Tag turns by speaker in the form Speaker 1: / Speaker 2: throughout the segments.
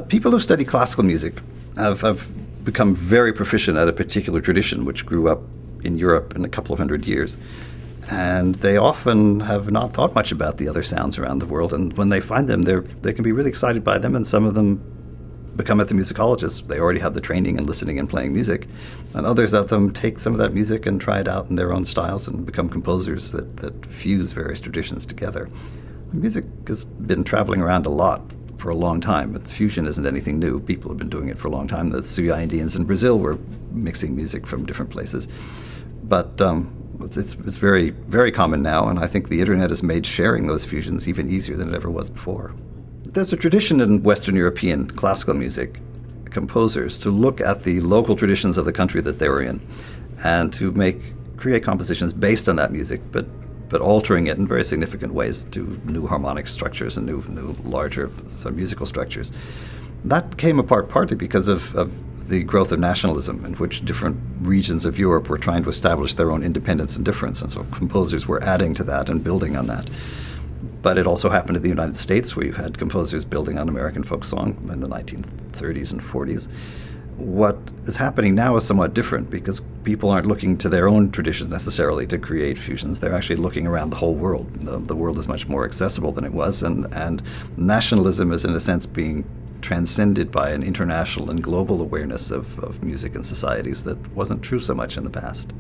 Speaker 1: People who study classical music have become very proficient at a particular tradition which grew up in Europe in a couple of hundred years. And they often have not thought much about the other sounds around the world. And when they find them, they can be really excited by them. And some of them become ethnomusicologists. They already have the training in listening and playing music. And others of them take some of that music and try it out in their own styles and become composers that fuse various traditions together. Music has been traveling around a lot for a long time, but fusion isn't anything new. People have been doing it for a long time. The Suya Indians in Brazil were mixing music from different places. But it's very, very common now, and I think the internet has made sharing those fusions even easier than it ever was before. There's a tradition in Western European classical music composers to look at the local traditions of the country that they were in and to create compositions based on that music, but altering it in very significant ways to new harmonic structures and new larger sort of musical structures. That came apart partly because of the growth of nationalism, in which different regions of Europe were trying to establish their own independence and difference, and so composers were adding to that and building on that. But it also happened in the United States, where you had composers building on American folk song in the 1930s and 40s. What is happening now is somewhat different because people aren't looking to their own traditions necessarily to create fusions. They're actually looking around the whole world. The world is much more accessible than it was, and nationalism is in a sense being transcended by an international and global awareness of music and societies that wasn't true so much in the past.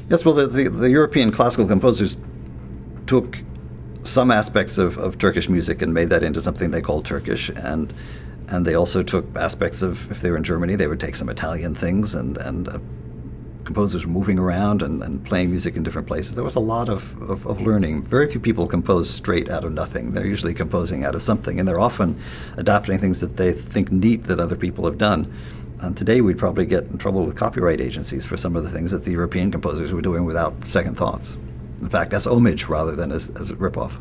Speaker 1: Yes, well, the European classical composers took some aspects of Turkish music and made that into something they called Turkish, and they also took aspects of, if they were in Germany, they would take some Italian things, and composers were moving around and playing music in different places. There was a lot of learning. Very few people compose straight out of nothing. They're usually composing out of something, and they're often adapting things that they think neat that other people have done. And today we'd probably get in trouble with copyright agencies for some of the things that the European composers were doing without second thoughts. In fact, as homage rather than as a ripoff.